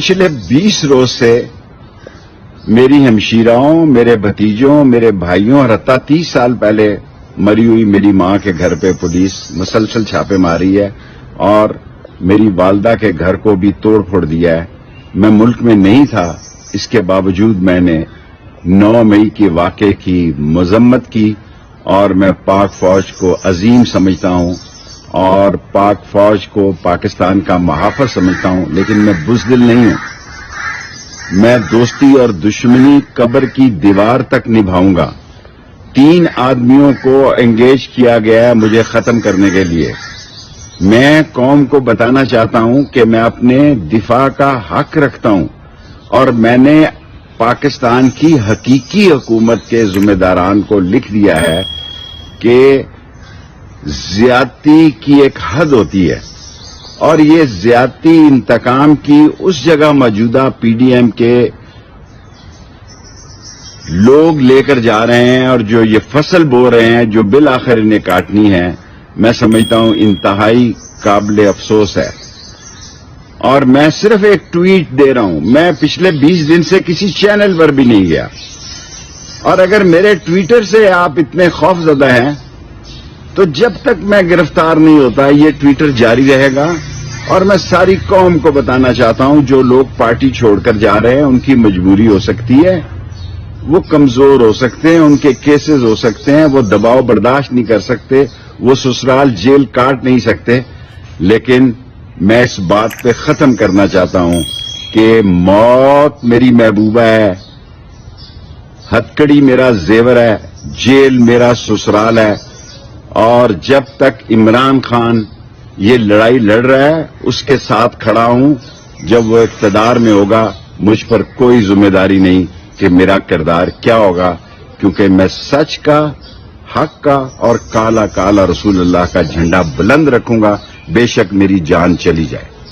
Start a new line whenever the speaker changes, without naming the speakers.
پچھلے 20 روز سے میری ہمشیراؤں، میرے بھتیجوں، میرے بھائیوں اور حتیٰ 30 سال پہلے مری ہوئی میری ماں کے گھر پہ پولیس مسلسل چھاپے ماری ہے اور میری والدہ کے گھر کو بھی توڑ پھوڑ دیا ہے۔ میں ملک میں نہیں تھا، اس کے باوجود میں نے 9 مئی کے واقعے کی مذمت کی اور میں پاک فوج کو عظیم سمجھتا ہوں اور پاک فوج کو پاکستان کا محافظ سمجھتا ہوں، لیکن میں بزدل نہیں ہوں۔ میں دوستی اور دشمنی قبر کی دیوار تک نبھاؤں گا۔ 3 آدمیوں کو انگیج کیا گیا ہے مجھے ختم کرنے کے لیے۔ میں قوم کو بتانا چاہتا ہوں کہ میں اپنے دفاع کا حق رکھتا ہوں اور میں نے پاکستان کی حقیقی حکومت کے ذمہ داران کو لکھ دیا ہے کہ زیادتی کی ایک حد ہوتی ہے اور یہ زیادتی انتقام کی اس جگہ موجودہ پی ڈی ایم کے لوگ لے کر جا رہے ہیں اور جو یہ فصل بو رہے ہیں جو بالآخر انہیں کاٹنی ہے، میں سمجھتا ہوں انتہائی قابل افسوس ہے۔ اور میں صرف ایک ٹویٹ دے رہا ہوں، میں پچھلے 20 دن سے کسی چینل پر بھی نہیں گیا، اور اگر میرے ٹویٹر سے آپ اتنے خوف زدہ ہیں تو جب تک میں گرفتار نہیں ہوتا یہ ٹویٹر جاری رہے گا۔ اور میں ساری قوم کو بتانا چاہتا ہوں جو لوگ پارٹی چھوڑ کر جا رہے ہیں ان کی مجبوری ہو سکتی ہے، وہ کمزور ہو سکتے ہیں، ان کے کیسز ہو سکتے ہیں، وہ دباؤ برداشت نہیں کر سکتے، وہ سسرال جیل کاٹ نہیں سکتے، لیکن میں اس بات پہ ختم کرنا چاہتا ہوں کہ موت میری محبوبہ ہے، ہتکڑی میرا زیور ہے، جیل میرا سسرال ہے، اور جب تک عمران خان یہ لڑائی لڑ رہا ہے اس کے ساتھ کھڑا ہوں۔ جب وہ اقتدار میں ہوگا مجھ پر کوئی ذمہ داری نہیں کہ میرا کردار کیا ہوگا، کیونکہ میں سچ کا، حق کا اور کالا کالا رسول اللہ کا جھنڈا بلند رکھوں گا، بے شک میری جان چلی جائے۔